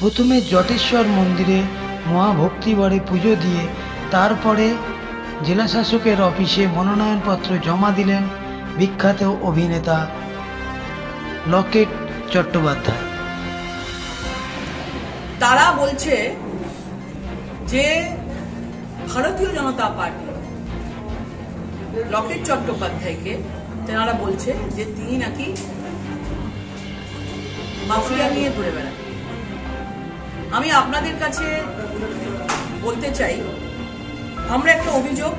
প্রথমে জটেশ্বর মন্দিরে মহাভক্তিভরে পুজো দিয়ে তারপরে জেলাশাসকের অফিসে মনোনয়নপত্র জমা দিলেন বিখ্যাত অভিনেতা লকেট চট্টোপাধ্যায়। তারা বলছে যে ভারতীয় জনতা পার্টি লকেট চট্টোপাধ্যায়কে তেনারা বলছে যে তিনি নাকি মাফিয়া নিয়ে ঘুরে বেড়ান। আমি আপনাদের কাছে বলতে চাই, আমরা একটা অভিযোগ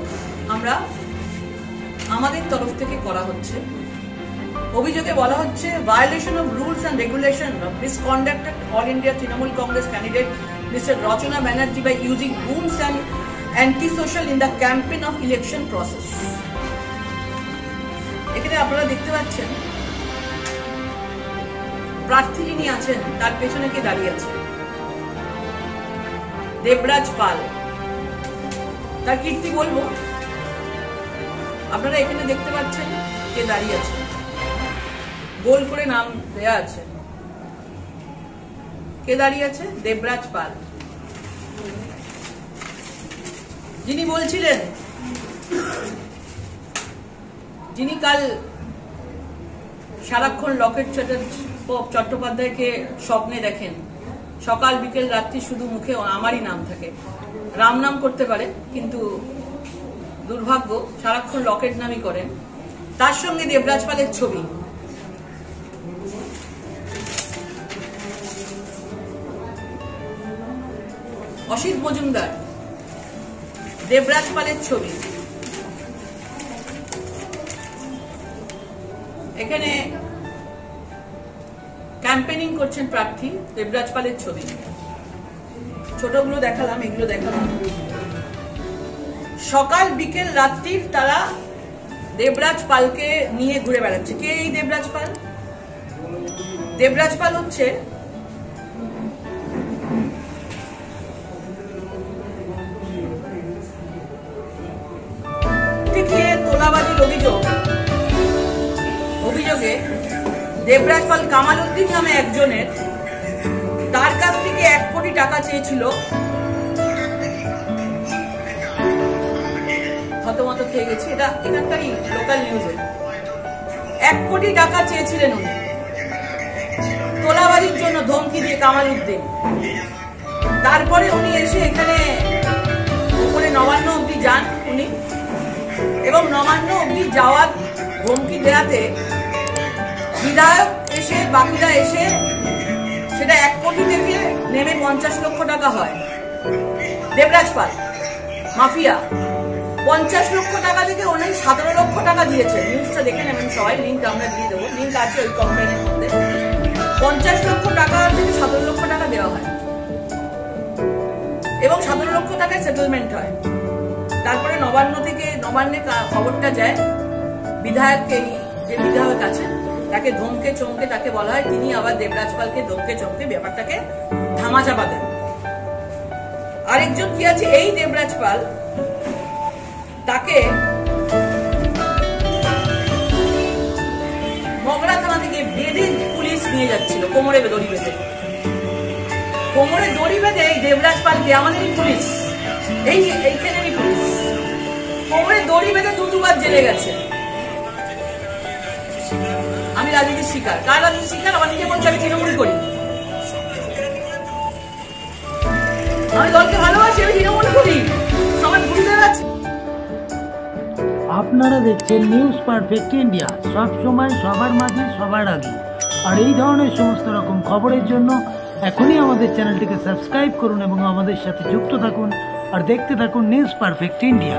আমাদের তরফ থেকে করা হচ্ছে। অভিযোগে বলা হচ্ছে violation of rules and regulation of misconduct all India Trinamool Congress candidate mister Rachana Banerjee by using booms and anti-social in the campaign of election process. এখানে আপনারা দেখতে পাচ্ছেন প্রার্থী যিনি আছেন তার পেছনে কে দাঁড়িয়ে আছে, দেবরাজ পাল। তার কীর্তি বলবো, আপনারা এখানে দেখতে পাচ্ছেন কে দাঁড়িয়ে আছে, গোল করে নাম দেয়া আছে। কে দাঁড়িয়ে আছে? দেবরাজ পাল, যিনি বলছিলেন, যিনি কাল সারাক্ষণ লকেট চট্টোপাধ্যায়কে স্বপ্নে দেখেন, সকাল বিকেল রাত্রি শুধু মুখে আমারই নাম থাকে। রাম নাম করতে পারে কিন্তু দুর্ভাগ্য সারাক্ষণ লকেট নামই করেন। তার সঙ্গে দেবরাজ পালের ছবি। অসিত মজুমদার, দেবরাজ পালের ছবি। এখানে ক্যাম্পেনিং করছেন প্রার্থী, দেবরাজ পালের ছবি। ছোটগুলো দেখালাম, এগুলো দেখালাম। সকাল বিকেল রাত্রির তারা দেবরাজ পালকে নিয়ে ঘুরে বেড়াচ্ছে। কে এই দেবরাজ পাল? দেবরাজ পাল হচ্ছে তোলাবাজির অভিযোগে দেবরাজ পাল কামাল উদ্দিন নামে একজনের, তার কাছ থেকে 1 কোটি টাকা চেয়েছিল। হতমত খেয়ে গেছি, এটা এখানকারই লোকাল নিউজে। 1 কোটি টাকা চেয়েছিলেন উনি তোলাবাজির জন্য, ধমকি দিয়ে কামাল উদ্দিন। তারপরে উনি এসে এখানে উপরে নবান্ন অব্দি যান উনি, এবং নবান্ন অব্দি যাওয়ার ধমকি দেয়াতে বিধায়ক এসে, বাকিরা এসে সেটা 1 কোটি থেকে নেমে 50 লক্ষ টাকা হয়। দেবরাজ পাল মাফিয়া 50 লক্ষ টাকা থেকে উনি 17 লক্ষ টাকা দিয়েছে। নিউজটা দেখে নেবেন সবাই, লিঙ্ক আমরা দিয়ে দেবো, লিঙ্ক আছে ওই কমপ্লেনের মধ্যে। 50 লক্ষ টাকা থেকে 17 লক্ষ টাকা দেওয়া হয় এবং 17 লক্ষ টাকায় সেটেলমেন্ট হয়। তারপরে নবান্নে খবরটা যায় বিধায়ককে, যে বিধায়ক আছেন তাকে ধমকে চমকে তাকে বলা হয়, তিনি আবার দেবরাজ পালকে ধমকে চমকে ব্যাপারটাকে ধামাচাপা দেন। আরেকজন কি আছে, এই দেবরাজ পাল, তাকে মগরা থানা থেকে বেঁধে পুলিশ নিয়ে যাচ্ছিল, কোমরে দড়ি বেঁধে। কোমরে দড়ি বেঁধে এই দেবরাজ পালকে, আমাদেরই পুলিশ, এইখানেরই পুলিশ, কোমরে দড়ি বেঁধে 2-2 জেলে গেছে। আমি রাজনীতির শিকার। কার রাজনীতির শিকার? আমার নিজে বলছি আমি তৃণমূল করি, আমি দলকে ভালোবাসি, আমি তৃণমূল করি, সবাই বুঝতে পারছি। আপনারা দেখছেন নিউজ পারফেক্ট ইন্ডিয়া, সব সময় সবার মাঝে সবার আগে। আর এই ধরনের সমস্ত রকম খবরের জন্য এখনই আমাদের চ্যানেলটিকে সাবস্ক্রাইব করুন এবং আমাদের সাথে যুক্ত থাকুন আর দেখতে থাকুন নিউজ পারফেক্ট ইন্ডিয়া।